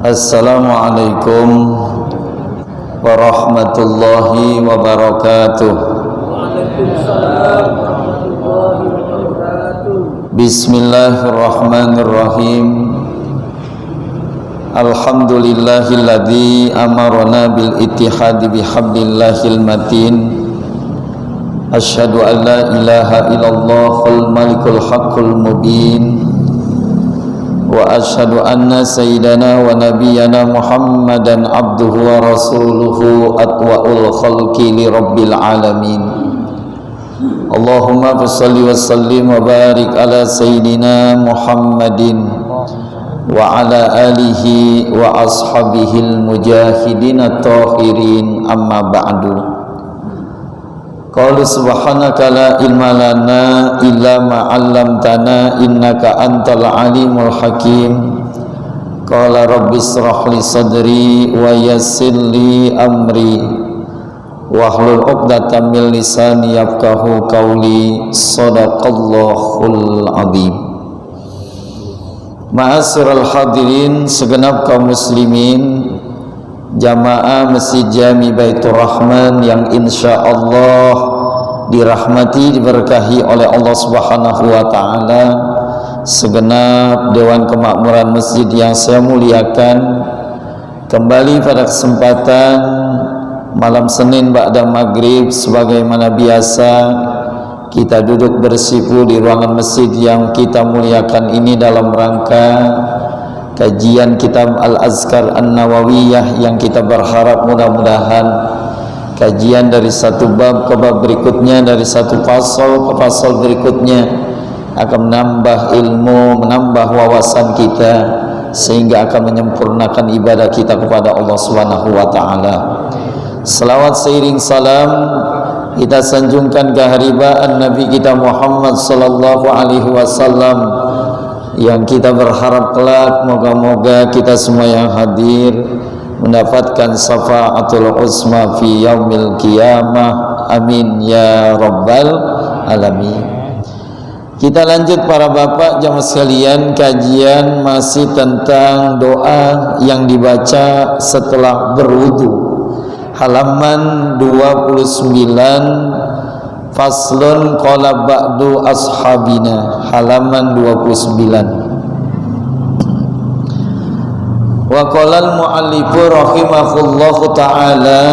Assalamualaikum warahmatullahi wabarakatuh. Bismillahirrahmanirrahim. Alhamdulillahilladzi amarna bil ittihadi bihablillahil matin. Asyhadu an la ilaha illallahul malikul haqqul mubin. Wa asyhadu anna sayyidana wa nabiyyana Muhammadan abduhu wa rasuluhu atwa'ul khalqi li rabbil alamin. Allahumma shalli wa sallim wa barik ala sayyidina Muhammadin wa ala alihi wa ashabihil mujahidin at-tahirin, amma ba'du. Qalu subhanaka la ilma lana illa ma 'allamtana innaka antal alimul hakim. Qala rabbi ishrah li sadri wa yassir li amri wahlul 'uqdatam min lisani yafqahu qawli. Shadaqallahul azim. Ma'asyiral hadirin, segenap kaum muslimin jamaah Masjid Jami Baitur Rahman yang insyaallah dirahmati, diberkahi oleh Allah Subhanahu wa taala, segenap dewan kemakmuran masjid yang saya muliakan, kembali pada kesempatan malam Senin ba'da maghrib sebagaimana biasa kita duduk bersifu di ruangan masjid yang kita muliakan ini dalam rangka kajian kitab Al-Azkar An-Nawawiyah yang kita berharap mudah-mudahan kajian dari satu bab ke bab berikutnya, dari satu pasal ke pasal berikutnya akan menambah ilmu, menambah wawasan kita, sehingga akan menyempurnakan ibadah kita kepada Allah Subhanahu wa taala. Selawat seiring salam kita sanjungkan keharibaan Nabi kita Muhammad sallallahu alaihi wasallam yang kita berharap kelak moga-moga kita semua yang hadir mendapatkan syafaatul uzma fi yaumil qiyamah, amin ya rabbal alamin. Kita lanjut para bapak jamaah sekalian, kajian masih tentang doa yang dibaca setelah berwudu, halaman 29. Faslun qala ba'du ashabina, halaman 29. Wa qala al-mu'allifu rahimahullahu ta'ala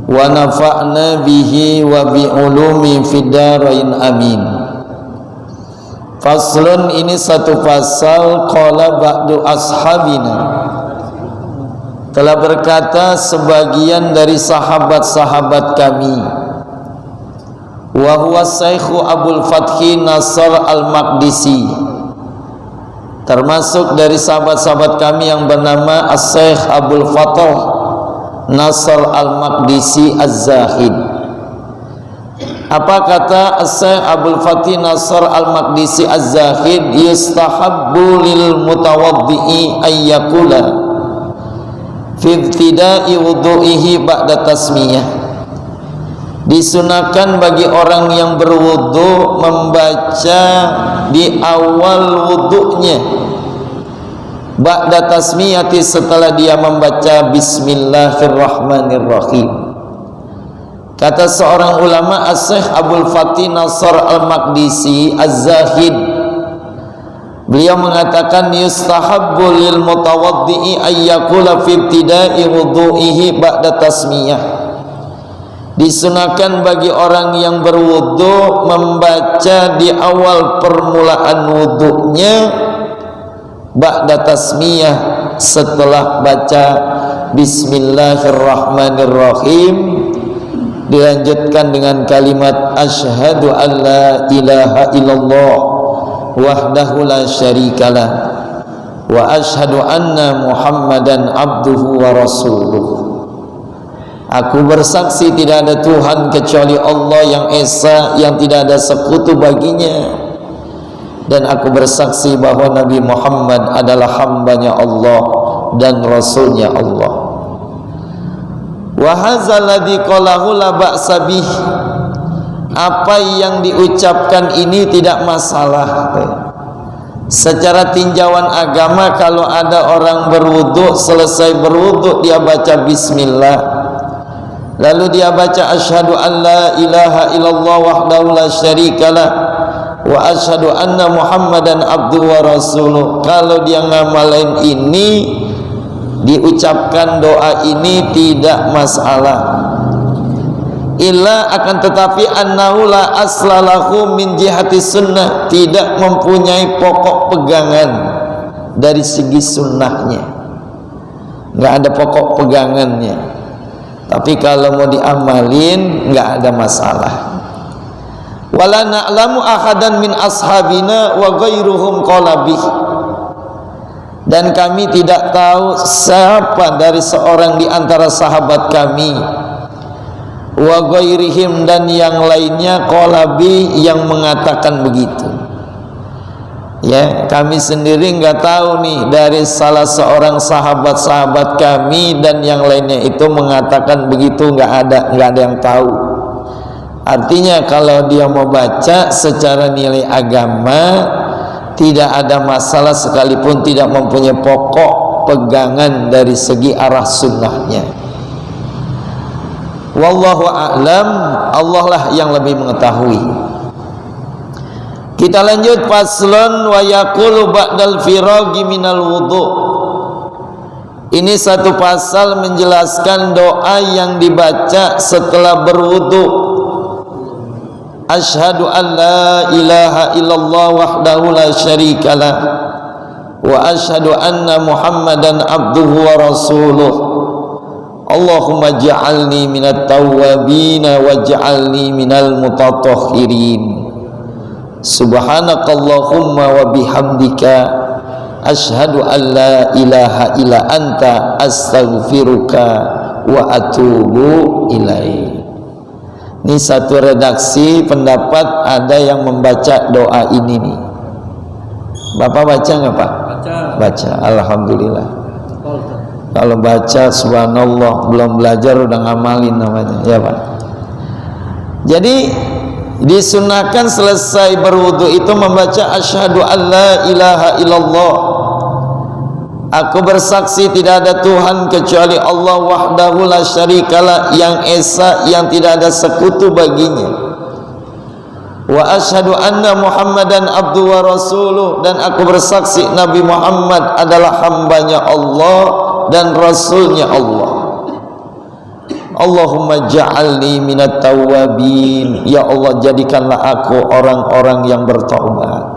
wa nafa'na bihi wa bi ulumi fid darain amin. Faslun, ini satu pasal. Qala ba'du ashabina, telah berkata sebagian dari sahabat-sahabat kami. Wa huwa Syekhu Abul Fathi Nasr Al-Maqdisi, termasuk dari sahabat-sahabat kami yang bernama As-Syekh Abul Fath Nasr Al-Maqdisi Az-Zahid. Apa kata As-Syekh Abul Fathi Nasr Al-Maqdisi Az-Zahid? Yustahabbu lil mutawaddi'i ayyakula fi ibtida'i wudu'ihi ba'da tasmiyah. Disunahkan bagi orang yang berwudu membaca di awal wudunya ba'da tasmiyati, setelah dia membaca bismillahirrahmanirrahim. Kata seorang ulama, As-Syekh Abul Fathi Nasr Al-Maqdisi Az-Zahid, beliau mengatakan yustahabbu lil mutawaddi'i ayyakula fi ibtida'i wudu'ihi ba'da tasmiyah. Disunahkan bagi orang yang berwudu membaca di awal permulaan wudunya ba'da tasmiyah, setelah baca bismillahirrahmanirrahim, dilanjutkan dengan kalimat asyhadu an la ilaha illallah wahdahu la syarikalah wa asyhadu anna muhammadan abduhu wa rasuluh. Aku bersaksi tidak ada Tuhan kecuali Allah yang Esa, yang tidak ada sekutu baginya. Dan aku bersaksi bahwa Nabi Muhammad adalah hambanya Allah dan Rasulnya Allah. Wa hadzal ladzi qalahu la ba'sa bih. Apa yang diucapkan ini tidak masalah. Secara tinjauan agama, kalau ada orang berwudu, selesai berwudu dia baca bismillah, lalu dia baca asyhadu an la ilaha illallah wahdahu la syarikalah wa asyhadu anna muhammadan abduhu wa rasuluh. Kalau dia ngamalin ini, diucapkan doa ini tidak masalah. Illa akan tetapi annahu la aslalahu min jihati sunnah, tidak mempunyai pokok pegangan dari segi sunnahnya, nggak ada pokok pegangannya. Tapi kalau mau diamalin nggak ada masalah. Wala na'lamu ahadan min ashabina wa ghairuhum qala bih. Dan kami tidak tahu siapa dari seorang di antara sahabat kami, wa ghairihim, dan yang lainnya, qala bi, yang mengatakan begitu. Ya, kami sendiri nggak tahu nih dari salah seorang sahabat-sahabat kami dan yang lainnya itu mengatakan begitu, nggak ada yang tahu. Artinya kalau dia mau baca secara nilai agama tidak ada masalah, sekalipun tidak mempunyai pokok pegangan dari segi arah sunnahnya. Wallahu a'lam, Allah lah yang lebih mengetahui. Kita lanjut, faslun wa yaqulu ba'dal firagi minal wudu. Ini satu pasal menjelaskan doa yang dibaca setelah berwudu. Asyhadu an la ilaha illallah wahdahu la syarikalah wa asyhadu anna muhammadan abduhu wa rasuluh. Allahumma ja'alni minat tawwabina waj'alni minal mutatahhirin. Subhanakallahumma wa bihamdika asyhadu an la ilaha illa anta astaghfiruka wa atubu ilaik. Ini satu redaksi pendapat ada yang membaca doa ini nih. Bapak baca nggak Pak? Baca. Alhamdulillah. Kalau baca subhanallah, belum belajar udah ngamalin namanya, ya Pak. Jadi disunahkan selesai berwudu itu membaca asyhadu an la ilaha illallah. Aku bersaksi tidak ada Tuhan kecuali Allah wahdahu la syarikalah, yang esa, yang tidak ada sekutu baginya. Wa asyhadu anna muhammadan abduhu wa rasuluh, dan aku bersaksi Nabi Muhammad adalah hambanya Allah dan rasulnya Allah. Allahumma ja'alni minat tawwabin. Ya Allah, jadikanlah aku orang-orang yang bertaubat.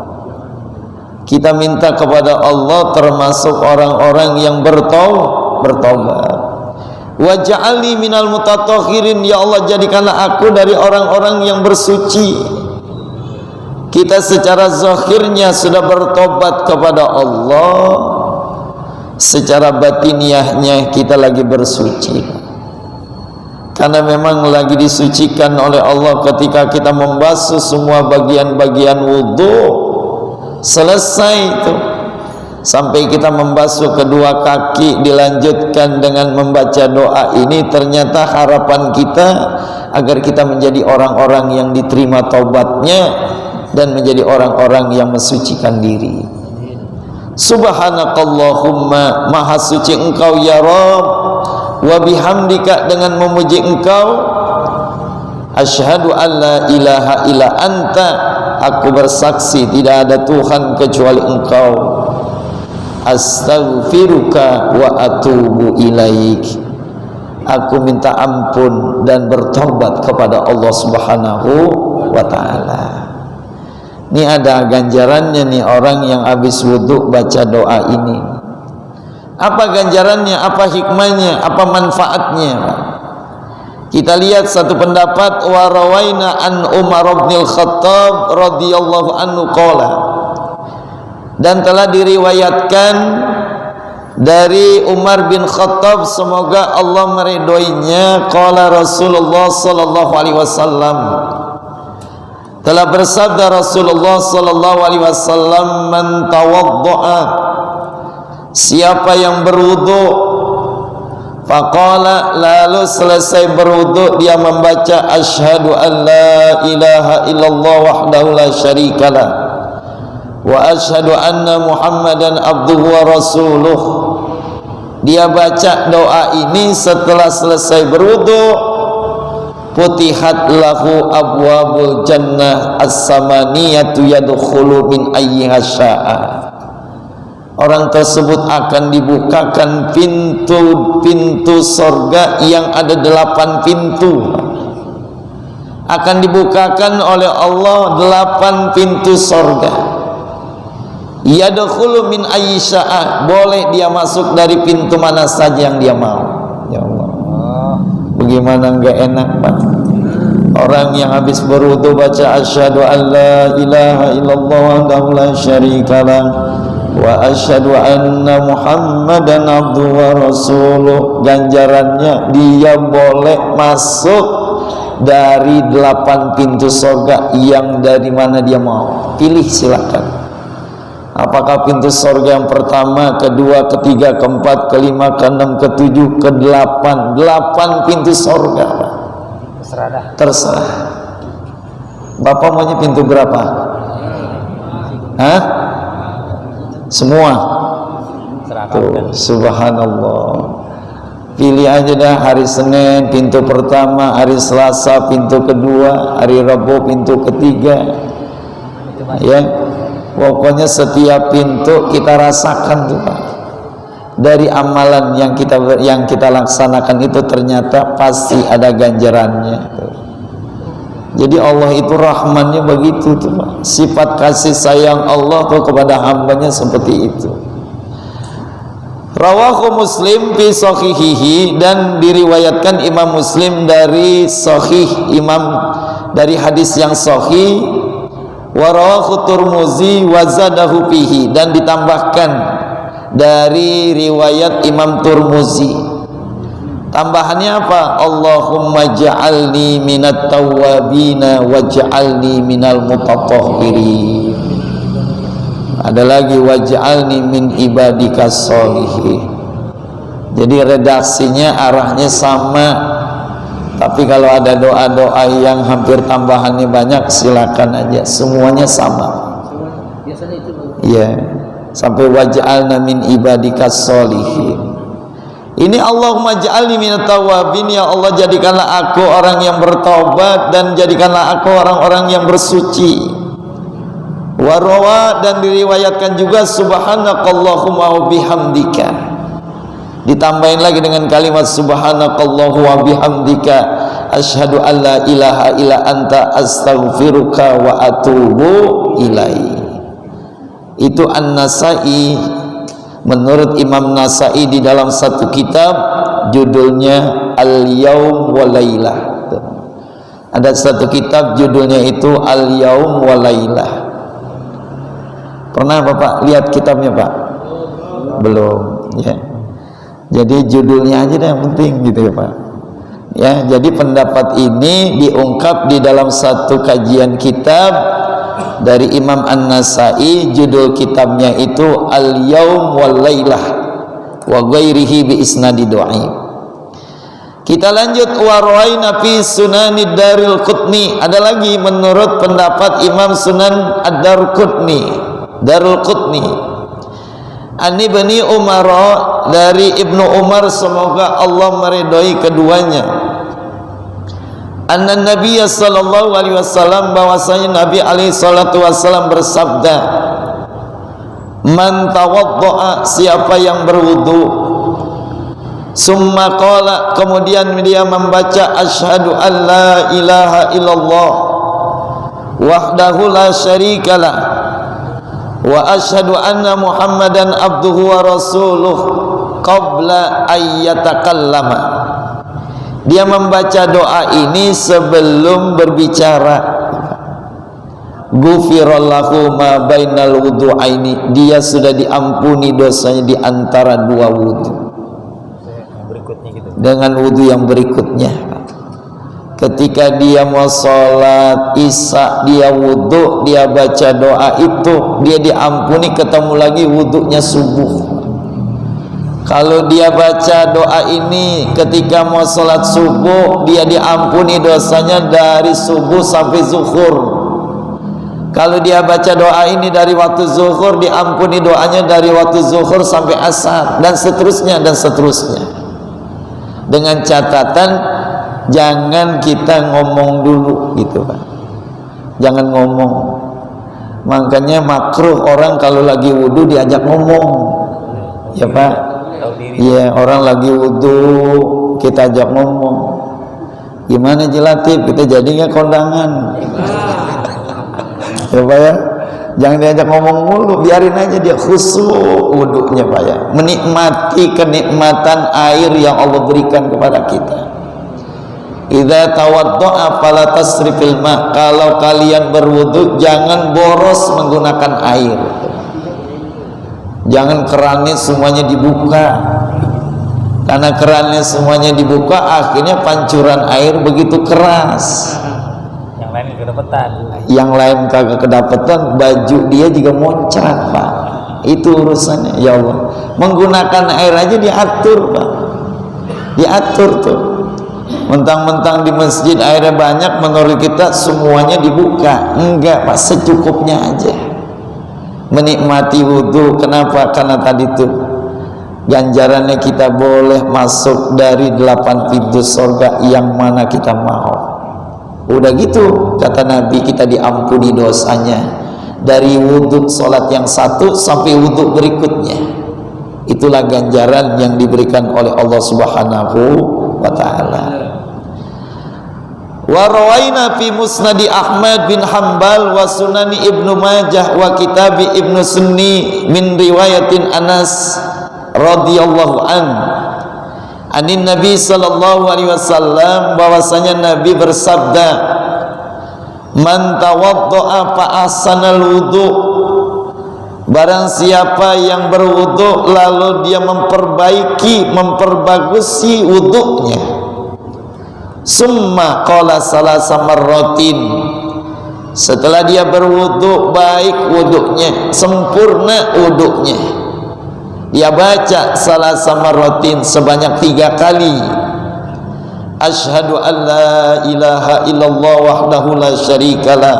Kita minta kepada Allah termasuk orang-orang yang bertaubat. Wa ja'alni minal mutatahhirin. Ya Allah, jadikanlah aku dari orang-orang yang bersuci. Kita secara zahirnya sudah bertobat kepada Allah, secara batiniahnya kita lagi bersuci, karena memang lagi disucikan oleh Allah ketika kita membasuh semua bagian-bagian wudhu. Selesai itu, sampai kita membasuh kedua kaki, dilanjutkan dengan membaca doa ini. Ternyata harapan kita agar kita menjadi orang-orang yang diterima taubatnya dan menjadi orang-orang yang mensucikan diri. Subhanakallahumma, maha suci engkau ya Rabb, wa bihamdika, dengan memuji engkau. Asyhadu an la ilaha illa anta, aku bersaksi tidak ada Tuhan kecuali engkau. Astaghfiruka wa atubu ilaik, aku minta ampun dan bertobat kepada Allah Subhanahu wa ta'ala. Ini ada ganjarannya nih orang yang habis wudhu baca doa ini. Apa ganjarannya, apa hikmahnya, apa manfaatnya? Kita lihat satu pendapat, wa rawaina an Umar bin Khattab radhiyallahu anhu qala, dan telah diriwayatkan dari Umar bin Khattab, semoga Allah meridhoinya, qala Rasulullah sallallahu alaihi wasallam, telah bersabda Rasulullah sallallahu alaihi wasallam, man tawaddaa, siapa yang berwudu, faqala, lalu selesai berwudu dia membaca asyhadu an la ilaha illallah wahdahu la syarikalah wa asyhadu anna muhammadan abduhu wa rasuluh. Dia baca doa ini setelah selesai berwudu, futihat lahu abwabul jannah as-samaniyatu yadkhulu min ayyiha syaa. Orang tersebut akan dibukakan pintu-pintu surga yang ada 8 pintu. Akan dibukakan oleh Allah 8 pintu surga. Yadkhulu min ayyi syaa, boleh dia masuk dari pintu mana saja yang dia mau. Ya Allah, bagaimana enggak enak Pak? Orang yang habis berwudu baca asyhadu an la ilaha illallah wahdahu la syarikalah wa asyhadu anna muhammadan abduhu wa rasuluh, ganjarannya dia boleh masuk dari 8 pintu surga yang dari mana dia mau. Pilih silakan. Apakah pintu surga yang pertama, kedua, ketiga, keempat, kelima, keenam, ketujuh, kedelapan, 8 pintu surga. Terserah. Bapak maunya pintu berapa? Hah? Semua? Tuh, subhanallah. Pilih aja dah, hari Senin pintu pertama, hari Selasa pintu kedua, hari Rabu pintu ketiga. Ya, pokoknya setiap pintu kita rasakan tuh Pak. Dari amalan yang kita laksanakan itu ternyata pasti ada ganjarannya tuh. Jadi Allah itu rahmannya begitu tuh Pak. Sifat kasih sayang Allah tuh kepada hambanya seperti itu. Rawahu Muslim fi sahihihi, dan diriwayatkan Imam Muslim dari sahih dari hadis yang sahih. Wa rawahu Tirmizi wa zadahu fihi, dan ditambahkan dari riwayat Imam Tirmizi. Tambahannya apa? Allahumma ja'alni minat tawwabina waj'alni minal mutatahhirin. Ada lagi waj'alni min ibadikas sholihin. Jadi redaksinya arahnya sama, tapi kalau ada doa-doa yang hampir tambahannya banyak, silakan aja, semuanya sama. Iya, sampai waj'alna min ibadikas sholihin. Ini Allahumma ja'alni minat tawabin, ya Allah jadikanlah aku orang yang bertaubat dan jadikanlah aku orang-orang yang bersuci. Warawa, dan diriwayatkan juga subhanakallahumma wa bihamdika. Ditambahin lagi dengan kalimat subhanakallahu wa bihamdika asyhadu an la ilaha illa anta astaghfiruka wa atubu ilaih. Itu An-Nasai, menurut Imam Nasai di dalam satu kitab judulnya Al-Yaum wa Lailah. Ada satu kitab judulnya itu Al-Yaum wa Lailah. Pernah Bapak lihat kitabnya Pak? Belum ya. Jadi judulnya aja deh yang penting gitu ya Pak. Ya, jadi pendapat ini diungkap di dalam satu kajian kitab dari Imam An-Nasai, judul kitabnya itu Al-Yaum wal Lailah wa ghairihi bi isnadi dhaif. Kita lanjut, warwaina fi sunanid Darul-Qutni. Ada lagi menurut pendapat Imam Sunan Darul-Qutni. Ani Ibni Umar, dari Ibnu Umar, semoga Allah meridhoi keduanya. Anna Nabiya sallallahu alaihi wasallam, bahwasanya Nabi alaihi salatu wasallam bersabda, man tawaddaa, siapa yang berwudu, summa qala, kemudian dia membaca asyhadu an la ilaha illallah wahdahu la syarikalah wa asyhadu anna muhammadan abduhu wa rasuluh qabla ayyatakallama. Dia membaca doa ini sebelum berbicara. Ghufirallahu ma bainal wudu'aini, dia sudah diampuni dosanya di antara dua wudu. Dengan wudu yang berikutnya, ketika dia mau sholat isya, dia wudu, dia baca doa itu, dia diampuni, ketemu lagi wudunya subuh. Kalau dia baca doa ini ketika mau sholat subuh, dia diampuni dosanya dari subuh sampai zuhur. Kalau dia baca doa ini dari waktu zuhur, diampuni doanya dari waktu zuhur sampai asar, dan seterusnya dan seterusnya. Dengan catatan jangan kita ngomong dulu gitu Pak, jangan ngomong. Makanya makruh orang kalau lagi wudu diajak ngomong, ya Pak. Iya, orang lagi wudu kita ajak ngomong, gimana Jilatif, kita jadi nggak kondangan? Ya Pak ya, jangan diajak ngomong mulu, biarin aja dia khusyuk wudunya Pak ya, menikmati kenikmatan air yang Allah berikan kepada kita. Idza tawaddo'a fala tasrifil ma, kalau kalian berwudu jangan boros menggunakan air. Jangan kerannya semuanya dibuka, karena kerannya semuanya dibuka akhirnya pancuran air begitu keras, yang lain kedapetan, yang lain kagak kedapetan, baju dia juga muncrat Pak. Itu urusannya. Ya Allah, menggunakan air aja diatur Pak, diatur tuh. Mentang-mentang di masjid airnya banyak, menurut kita semuanya dibuka. Enggak Pak, secukupnya aja menikmati wudhu. Kenapa? Karena tadi tuh ganjarannya kita boleh masuk dari 8 pintu surga yang mana kita mau. Udah gitu kata Nabi, kita diampuni dosanya dari wudhu sholat yang satu sampai wudhu berikutnya. Itulah ganjaran yang diberikan oleh Allah Subhanahu wa ta'ala. Wa rawaina fi musnadi Ahmad bin Hanbal wa sunani Ibnu Majah wa kitabi Ibnu Sunni min riwayatin Anas radhiyallahu an anin Nabi sallallahu alaihi wasallam, bahwasanya Nabi bersabda, man tawaddo'a fa ahsanal wudu, barang siapa yang berwudu lalu dia memperbagusi wudunya, summa qala salasa marratin, setelah dia berwudu baik wudunya, sempurna wudunya, dia baca salasa marratin sebanyak 3 kali, asyhadu an la ilaha illallah wahdahu la syarikalah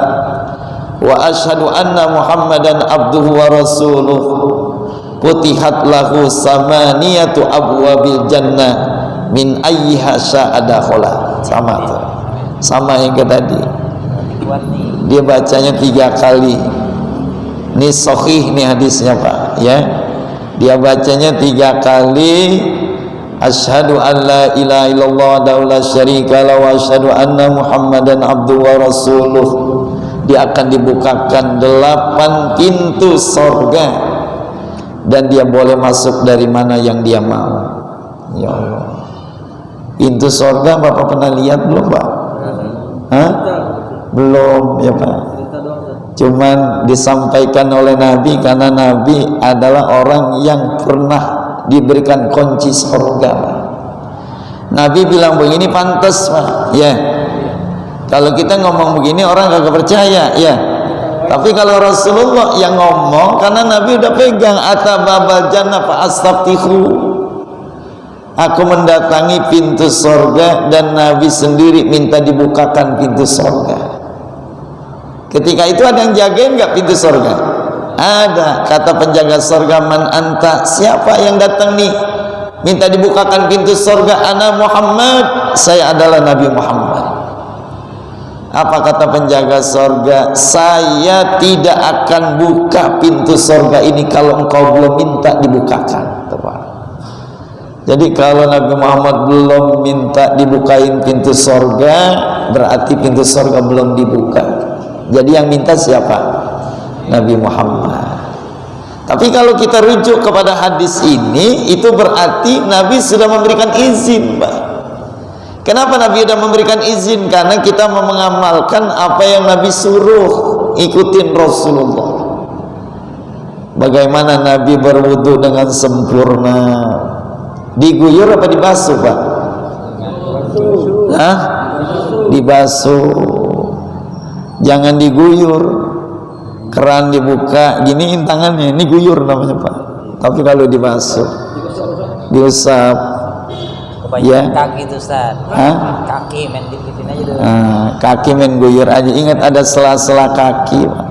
wa asyhadu anna muhammadan abduhu wa rasuluh, futihat lahu samaniyatu abwabil jannah min ayyiha sya'adakhola. Sama tuh, sama yang ke tadi, dia bacanya 3 kali. Ini sahih nih hadisnya Pak ya, dia bacanya 3 kali, asyhadu an la ilaha illallah wa la syarikalah wa asyhadu anna muhammadan abduhu wa rasuluh. Dia akan dibukakan 8 pintu surga dan dia boleh masuk dari mana yang dia mau. Ya Allah, pintu surga Bapak pernah lihat belum Pak? Hah? Belum ya Pak, cuman disampaikan oleh Nabi, karena Nabi adalah orang yang pernah diberikan kunci surga Pak. Nabi bilang begini pantas Pak ya. Kalau kita ngomong begini orang kagak percaya ya, tapi kalau Rasulullah yang ngomong, karena Nabi udah pegang atababal jannah fa astaftihu, aku mendatangi pintu surga, dan Nabi sendiri minta dibukakan pintu surga. Ketika itu ada yang jagain nggak pintu surga? Ada. Kata penjaga surga, man anta, siapa yang datang nih minta dibukakan pintu surga? Ana Muhammad, saya adalah Nabi Muhammad. Apa kata penjaga surga? Saya tidak akan buka pintu surga ini kalau engkau belum minta dibukakan. Jadi kalau Nabi Muhammad belum minta dibukain pintu surga, berarti pintu surga belum dibuka. Jadi yang minta siapa? Nabi Muhammad. Tapi kalau kita rujuk kepada hadis ini, itu berarti Nabi sudah memberikan izin Pak. Kenapa Nabi sudah memberikan izin? Karena kita mau mengamalkan apa yang Nabi suruh. ikutin Rasulullah. Bagaimana Nabi berwudu dengan sempurna. Diguyur apa dibasuh, Pak? Hah? Dibasuh. Jangan diguyur. Keran dibuka, giniin tangannya, ini guyur namanya, Pak. Tapi kalau dibasuh, diusap. Ya. Kaki itu, Ustaz. Hah? Kaki main gituin aja dulu. Kaki main guyur aja. Ingat ada sela-sela kaki, Pak.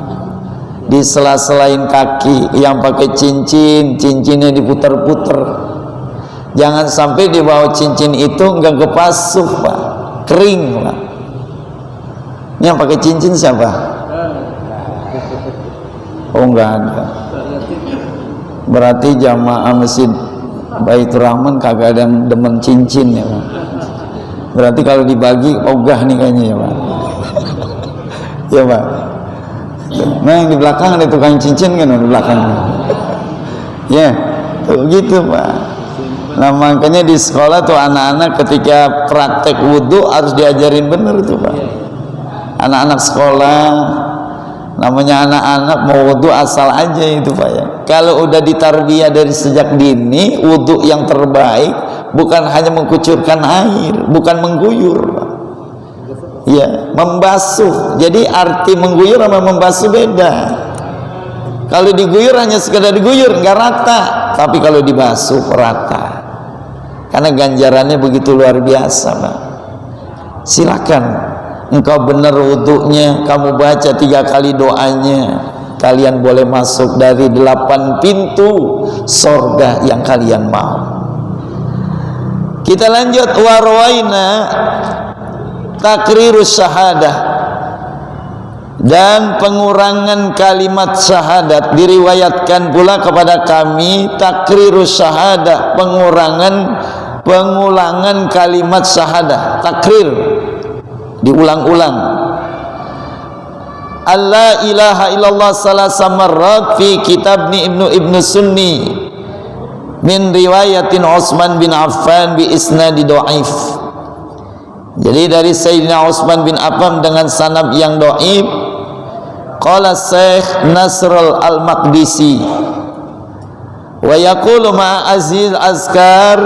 Di sela-selain kaki yang pakai cincin, cincinnya diputar-putar. Jangan sampai di bawah cincin itu enggak kepasuh, Pak. Kering, Pak. Ini yang pakai cincin siapa? Oh, enggak ada. Berarti jamaah masjid Baitur Rahman kagak ada yang demen cincin ya, Pak. Berarti kalau dibagi ogah nih kayaknya ya, Pak. Ya, Pak. Nah, yang di belakang ada tukang cincin kan di belakang. Ya, tuh gitu, Pak. Nah, makanya di sekolah tuh anak-anak ketika praktek wudhu harus diajarin bener tuh, Pak. Anak-anak sekolah, namanya anak-anak mau wudhu asal aja itu, Pak ya. Kalau udah ditarbiyah dari sejak dini, wudhu yang terbaik bukan hanya mengucurkan air, bukan mengguyur, Pak. Ya, membasuh. Jadi arti mengguyur sama membasuh beda. Kalau diguyur hanya sekedar diguyur, nggak rata. Tapi kalau dibasuh rata. Karena ganjarannya begitu luar biasa, Pak. Silakan. Engkau benar wudunya, kamu baca 3 kali doanya, kalian boleh masuk dari 8 pintu surga yang kalian mau. Kita lanjut. Warwaina takrirus syahadah, dan pengurangan kalimat syahadat. Diriwayatkan pula kepada kami takrirus syahadah, pengulangan kalimat syahadah. Takrir, diulang-ulang. Allah ilaha illallah salasa marrat fi kitab Ibnu Sunni min riwayatin Utsman bin Affan bi isnadi dhaif. Jadi dari Sayyidina Utsman bin Affan dengan sanad yang dhaif. Qala Syekh Nasrul Al-Maqdisi wa yaqulu ma azil azkar,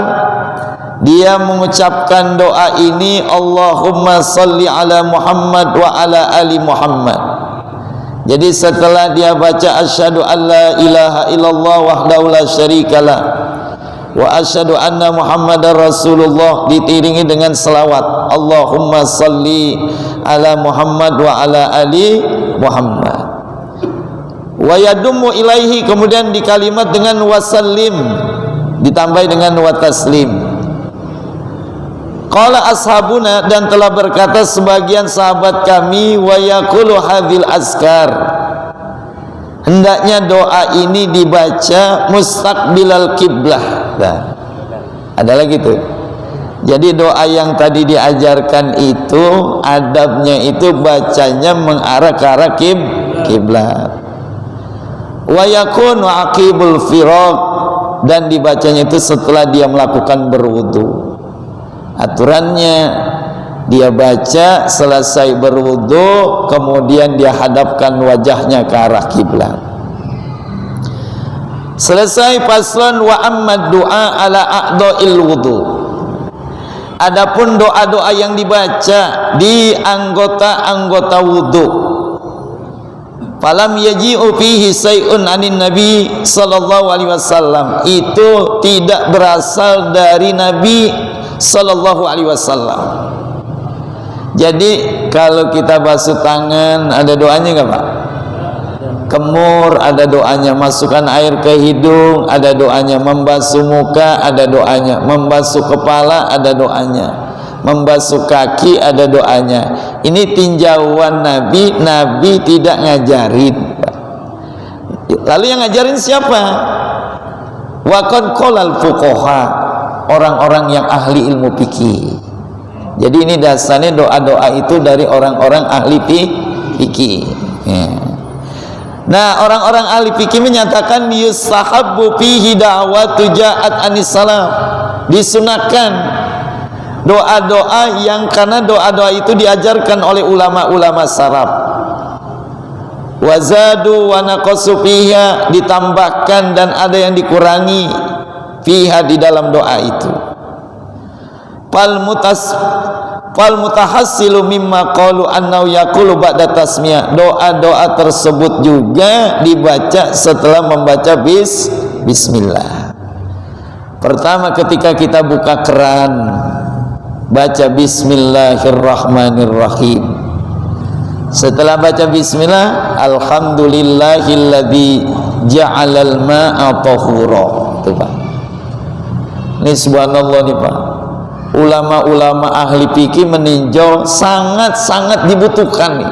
dia mengucapkan doa ini, Allahumma salli ala Muhammad wa ala ali Muhammad. Jadi setelah dia baca asyhadu an la ilaha illallah wahdahu la syarikalah wa asyhadu anna Muhammadar Rasulullah, diiringi dengan selawat Allahumma salli ala Muhammad wa ala ali Muhammad. Wa yadummu ilaihi, kemudian di kalimat dengan wasallim ditambah dengan wa taslim. Qala ashabuna, dan telah berkata sebagian sahabat kami, wa yaqulu hadhil azkar, hendaknya doa ini dibaca mustaqbilal kiblah. Nah, ada lagi tuh. Jadi doa yang tadi diajarkan itu adabnya itu bacanya mengarah ke arah kiblat. Wa yakunu aqibul firaq, dan dibacanya itu setelah dia melakukan berwudu. Aturannya dia baca selesai berwudu, kemudian dia hadapkan wajahnya ke arah kiblat. Selesai paslon wa amma doa ala a'dha'il wudu. Adapun doa-doa yang dibaca di anggota-anggota wudu, falam yaji'u fihi say'un anin nabi sallallahu alaihi wasallam, itu tidak berasal dari Nabi sallallahu alaihi wasallam. Jadi kalau kita basuh tangan ada doanya enggak, Pak? Kemur ada doanya, masukkan air ke hidung ada doanya, membasuh muka ada doanya, membasuh kepala ada doanya, membasuh kaki ada doanya. Ini tinjauan Nabi, Nabi tidak ngajarin. Lalu yang ngajarin siapa? Wa qad qalal fuqaha, orang-orang yang ahli ilmu fikih. Jadi ini dasarnya doa-doa itu dari orang-orang ahli fikih. Ya. Nah, orang-orang ahli fikih menyatakan yustahabbu fihi da'watu ja'at anis salam, disunahkan doa-doa yang, karena doa-doa itu diajarkan oleh ulama-ulama salaf. wazadu wa naqasu fiha, ditambahkan dan ada yang dikurangi fiha di dalam doa itu. Fal mutahassilu mimma qalu annahu yaqulu ba'da tasmiyah, doa-doa tersebut juga dibaca setelah membaca bismillah. Pertama ketika kita buka keran, baca bismillahirrahmanirrahim. Setelah baca bismillah, alhamdulillahilladzi ja'alal ma'a tahura. Itu Pak. Ini subhanallah nih Pak. Ulama-ulama ahli fikih meninjau sangat-sangat dibutuhkan nih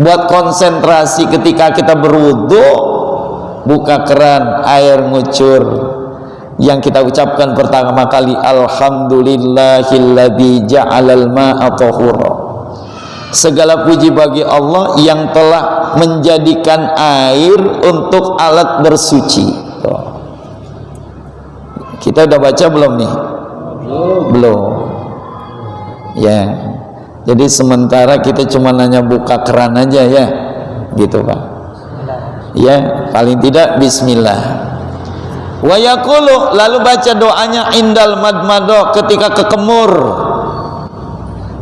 buat konsentrasi ketika kita berwudu, buka keran, air ngucur, yang kita ucapkan pertama kali alhamdulillahilladzi ja'alal ma'a tahura. Segala puji bagi Allah yang telah menjadikan air untuk alat bersuci. Kita udah baca belum nih? Belum. Ya. Jadi sementara kita cuma nanya buka keran aja ya. Gitu Pak. Ya, paling tidak bismillah. Wa yaqulu, lalu baca doanya indal madmado, ketika kekemur.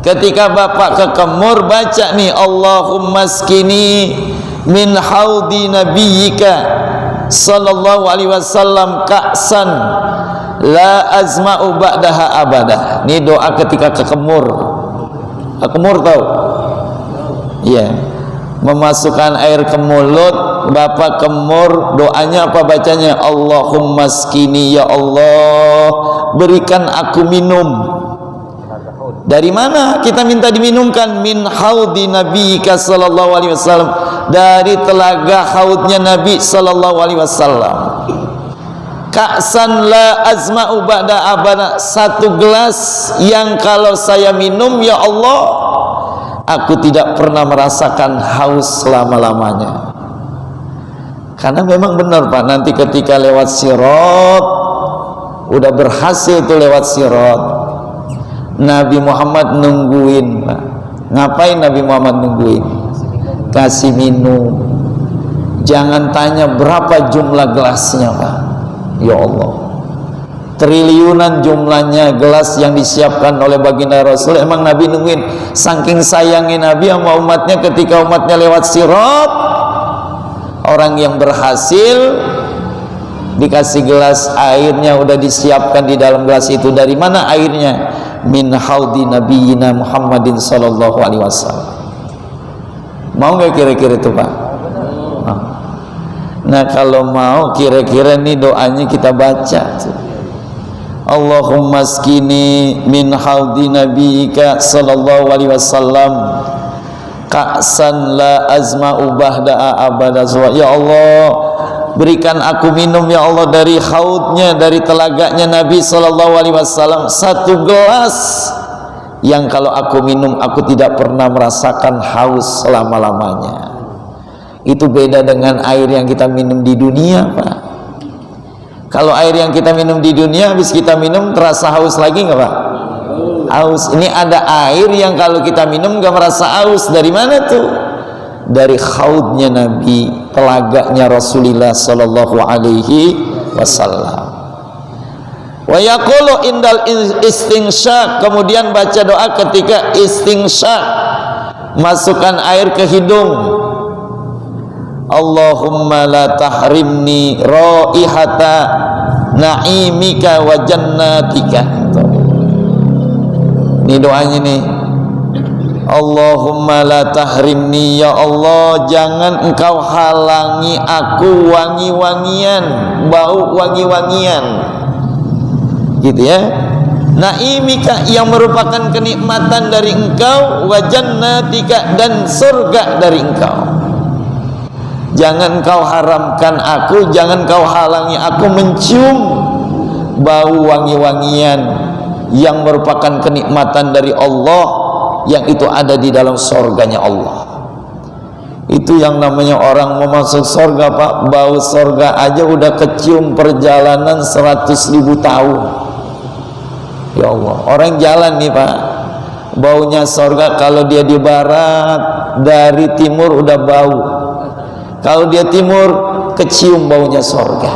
Ketika Bapak kekemur, baca nih Allahumma skini min haudi nabiyyika sallallahu alaihi wasallam ka'san la azma'u ba'daha abadah. Ini doa ketika kekemur. Kekemur tahu? Iya. Memasukkan air ke mulut, Bapak kemur, doanya apa bacanya? Allahumma skini, ya Allah, berikan aku minum. Dari mana kita minta diminumkan? Min haudi nabiyika sallallahu alaihi wasallam, dari telaga haudnya Nabi sallallahu alaihi wasallam. Ka'san la azma'u ba'da abada, satu gelas yang kalau saya minum ya Allah, aku tidak pernah merasakan haus selama-lamanya. Karena memang benar Pak, nanti ketika lewat sirat, udah berhasil tuh lewat sirat, Nabi Muhammad nungguin Pak. Ngapain Nabi Muhammad nungguin? Kasih minum. Jangan tanya berapa jumlah gelasnya Pak. Ya Allah, triliunan jumlahnya gelas yang disiapkan oleh baginda Rasul. Emang Nabi nungguin? Saking sayangnya Nabi sama umatnya, ketika umatnya lewat sirat, orang yang berhasil dikasih gelas, airnya udah disiapkan di dalam gelas itu. Dari mana airnya? Min haudi nabiyina Muhammadin sallallahu alaihi wasallam. Mau nggak kira-kira itu Pak? Nah kalau mau, kira-kira nih doanya kita baca. Allahumma skini min haudi nabiyika sallallahu alaihi wasallam ka'san la azma'u bahda'a abada. Ya Allah, berikan aku minum ya Allah dari haudnya, dari telaganya Nabi sallallahu alaihi wasallam, satu gelas yang kalau aku minum aku tidak pernah merasakan haus selama-lamanya. Itu beda dengan air yang kita minum di dunia Pak. Kalau air yang kita minum di dunia, habis kita minum terasa haus lagi nggak Pak? Haus. Ini ada air yang kalau kita minum nggak merasa haus. Dari mana tuh? Dari haudnya Nabi, telaganya Rasulullah sallallahu alaihi wasallam. Wa yaqulu indal istinsyak, kemudian baca doa ketika istinsyak, masukkan air ke hidung. Allahumma la tahrimni raihata na'imika wa jannatika. Ini doanya nih. Allahumma la tahrimni, ya Allah, jangan engkau halangi aku wangi-wangian, bau wangi-wangian, gitu ya. Naimika, yang merupakan kenikmatan dari engkau, wa jannatika, dan surga dari engkau. Jangan kau haramkan aku, jangan kau halangi aku mencium bau wangi-wangian yang merupakan kenikmatan dari Allah, yang itu ada di dalam surganya Allah. Itu yang namanya orang mau masuk surga Pak, bau surga aja udah kecium perjalanan 100.000 tahun. Ya Allah, orang jalan nih Pak, baunya surga. Kalau dia di barat, dari timur udah bau. Kalau dia timur, kecium baunya sorga.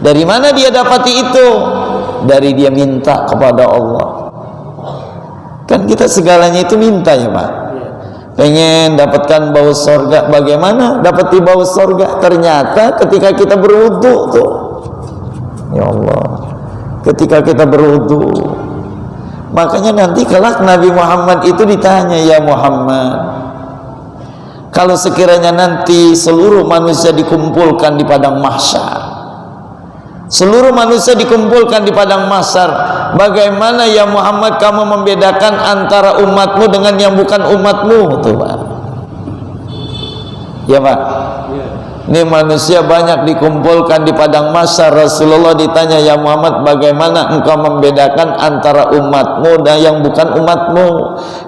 Dari mana dia dapati itu? Dari dia minta kepada Allah. Kan kita segalanya itu minta ya Pak. Pengen dapatkan bau sorga. Bagaimana dapati bau sorga? Ternyata ketika kita berwudu tuh, ya Allah, ketika kita berwudu. Makanya nanti kelak Nabi Muhammad itu ditanya, ya Muhammad, kalau sekiranya nanti seluruh manusia dikumpulkan di padang mahsyar, seluruh manusia dikumpulkan di padang mahsyar, bagaimana ya Muhammad kamu membedakan antara umatmu dengan yang bukan umatmu? Tuh Pak. Ya Pak. Ini manusia banyak dikumpulkan di padang mahsyar. Rasulullah ditanya, ya Muhammad, bagaimana engkau membedakan antara umatmu dan yang bukan umatmu?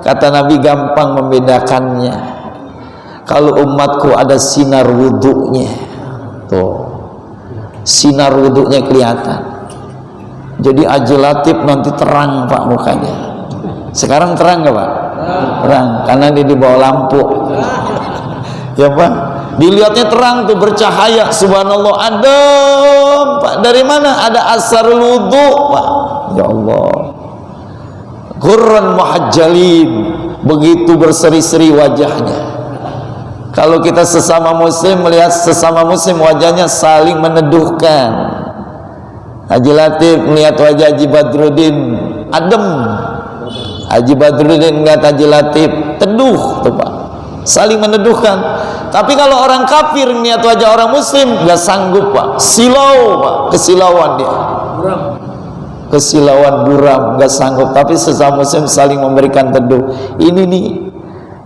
Kata Nabi, gampang membedakannya. Kalau umatku ada sinar wudunya, tuh, sinar wudunya kelihatan. Jadi Haji Latif nanti terang Pak mukanya. Sekarang terang nggak Pak? Terang, karena dia di bawah lampu. Ya Pak, dilihatnya terang tuh, bercahaya. Subhanallah, adem Pak. Dari mana? Ada asar wudu Pak. Ya Allah, Qurran muhajjalin, begitu berseri-seri wajahnya. Kalau kita sesama muslim melihat sesama muslim, wajahnya saling meneduhkan. Haji Latif melihat wajah Haji Badruddin adem, Haji Badruddin melihat Haji Latif teduh tuh Pak, saling meneduhkan. Tapi kalau orang kafir melihat wajah orang muslim, gak sanggup Pak, silau Pak, kesilauan dia, kesilauan buram, gak sanggup. Tapi sesama muslim saling memberikan teduh. Ini nih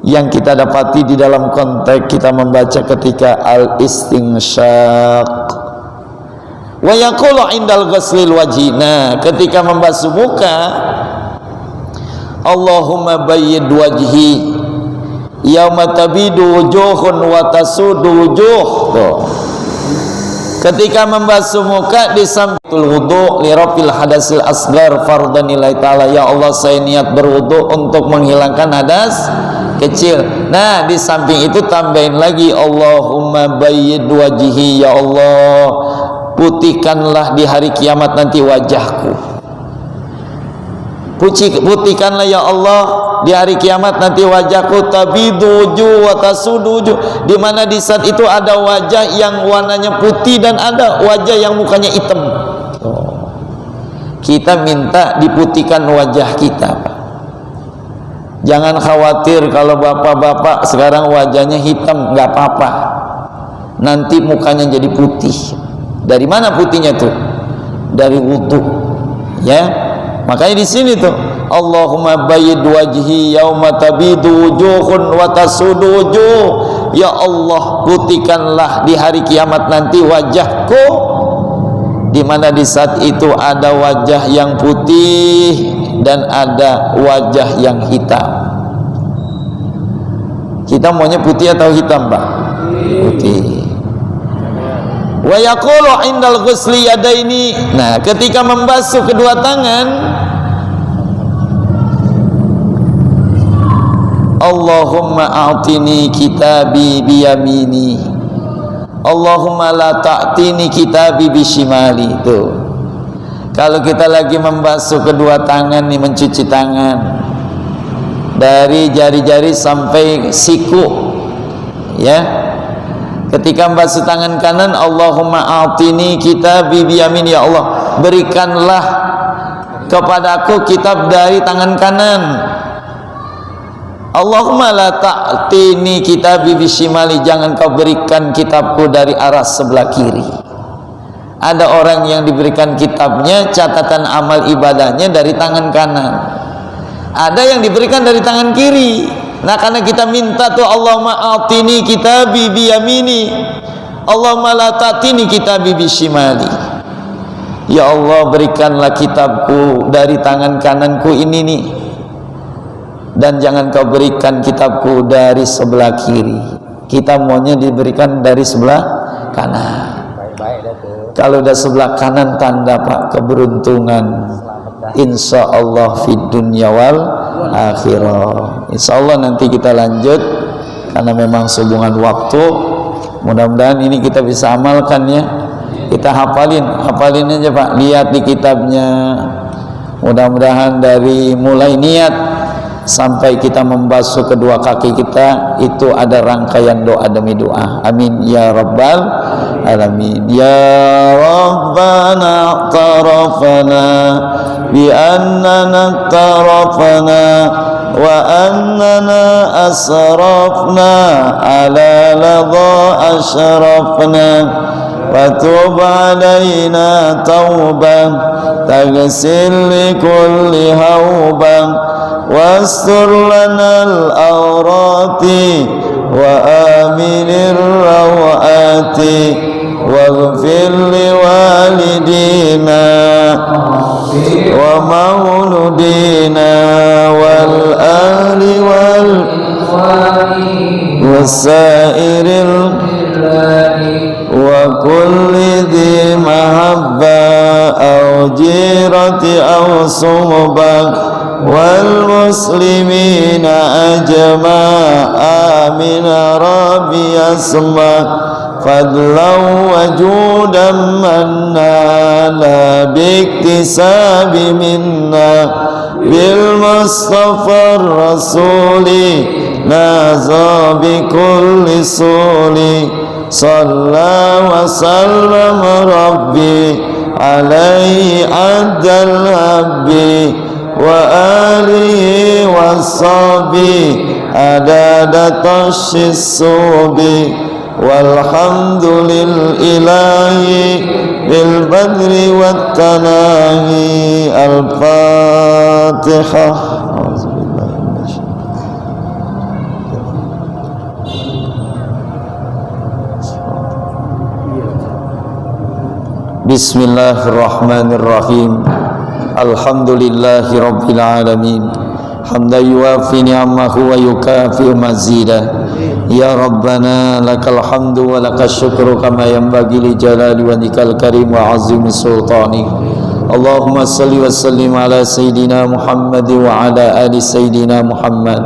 yang kita dapati di dalam konteks kita membaca ketika al-istinsyaq. Wa yaqulu indal ghuslil wajhina, ketika membasuh muka, Allahumma bayyid wajhi yauma tabidu wujuhun wa tasudu wujuh. Ketika membasuh muka di samping wudu li rafil hadasil asghar fardhan lillahi taala, ya Allah saya niat berwudu untuk menghilangkan hadas kecil. Nah, di samping itu tambahin lagi, Allahumma bayyid wajhi, ya Allah putihkanlah di hari kiamat nanti wajahku. Putihkanlah ya Allah di hari kiamat nanti wajahku, tabidu wujuh wa tasudu wujuh, di mana di saat itu ada wajah yang warnanya putih dan ada wajah yang mukanya hitam. Kita minta diputihkan wajah kita Pak. Jangan khawatir kalau bapak-bapak sekarang wajahnya hitam, nggak apa-apa. Nanti mukanya jadi putih. Dari mana putihnya tuh? Dari wudu. Ya. Makanya di sini tuh, Allahumma bayyid wajhi yauma tabidu wujuhun wa tasudu wujuh. Ya Allah, putihkanlah di hari kiamat nanti wajahku, di mana di saat itu ada wajah yang putih dan ada wajah yang hitam. Kita maunya putih atau hitam Pak? Putih. Wa yaqulu indal ghusli yadaini, nah ketika membasuh kedua tangan, Allahumma a'tini kitabi biyamini, Allahumma la ta'tini kitabi bishimali. Tuh, kalau kita lagi membasuh kedua tangan nih, mencuci tangan dari jari-jari sampai siku, ya. Ketika membasuh tangan kanan, Allahumma a'tini kitabi biyamin, ya Allah berikanlah kepadaku kitab dari tangan kanan. Allahumma la ta'tini kitabi bishimali, jangan kau berikan kitabku dari arah sebelah kiri. Ada orang yang diberikan kitabnya, catatan amal ibadahnya dari tangan kanan, ada yang diberikan dari tangan kiri. Nah, karena kita minta tuh, Allahumma a'tini kitabi biyamini, Allahumma la ta'tini kitabi bishimali. Ya Allah berikanlah kitabku dari tangan kananku ini nih, dan jangan kau berikan kitabku dari sebelah kiri. Kita maunya diberikan dari sebelah kanan. Kalau udah sebelah kanan, tanda Pak keberuntungan. Insya Allah fid dunya wal akhirah. Insya Allah nanti kita lanjut, karena memang sehubungan waktu. Mudah-mudahan ini kita bisa amalkan ya. Kita hafalin aja Pak, lihat di kitabnya. Mudah-mudahan dari mulai niat sampai kita membasuh kedua kaki kita itu ada rangkaian doa demi doa. Amin ya rabbal alamin. Ya rabbana tarafana bi annana tarafana wa annana asrafna ala ladha ashrafna fatub alaina tauban taghsil likulli hauban wastur lanal awrati wa aminir rawati waghfir liwalidina wa mauludina wal ahli wal wasairil wa kulli dhi mahabba aw jirati aw suhbah wal muslimina ajma amin rabbi asma fadlan wa judan manna la biktisabi minna bil mustafa rasuli naza bi kulli suli salla wa sallam rabbi alaihi adal habbi wa alihi wa sahbihi adada tashis subi walhamdulil ilahi bil badri wat tanahi al-fatihah. Bismillahirrahmanirrahim. Alhamdulillahi rabbil alamin. Hamdan yuwafi ni'amahu wa yukafi mazida. Ya Rabbana lakal hamdu wa lakas syukru kama yanbaghi li jalali wajhikal karim wa azimi sultani. Allahumma salli wa sallim ala sayyidina Muhammad wa ala ali sayyidina Muhammad.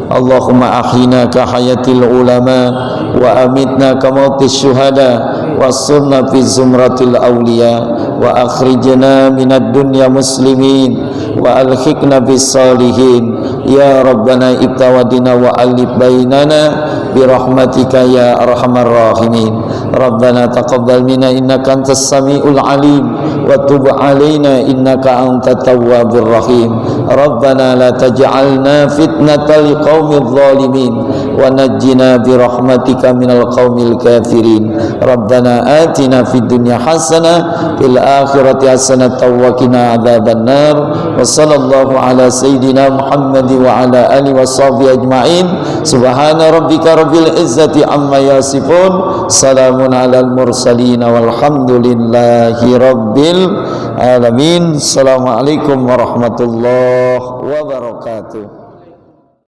Allahumma ahyina ka hayatil ulama wa amitna ka mautis syuhada wasurna fi zumratil awliya wa akhrijna minad dunya muslimin wa alhiqna bis salihin. Ya Rabbana ibtawadina wa alif bainana birahmatika ya arhamar rahimin. Rabbana taqabbal minna innaka antas samiul alim wa tub alaina innaka antat tawwabur rahim. Rabbana la taj'alna fitnatal liqaumidh zalimin wa najjina birahmatika minal qaumil kafirin. Rabbana atina fid dunya hasanah fil akhirati hasanah wa qina adzabannar. Wa sallallahu ala sayyidina Muhammad wa ala alihi wa sahbihi ajma'in. Subhana rabbika rabbil izzati amma yasifun. Salamun alal mursalin walhamdulillahi rabbil alamin. Assalamualaikum warahmatullahi wabarakatuh.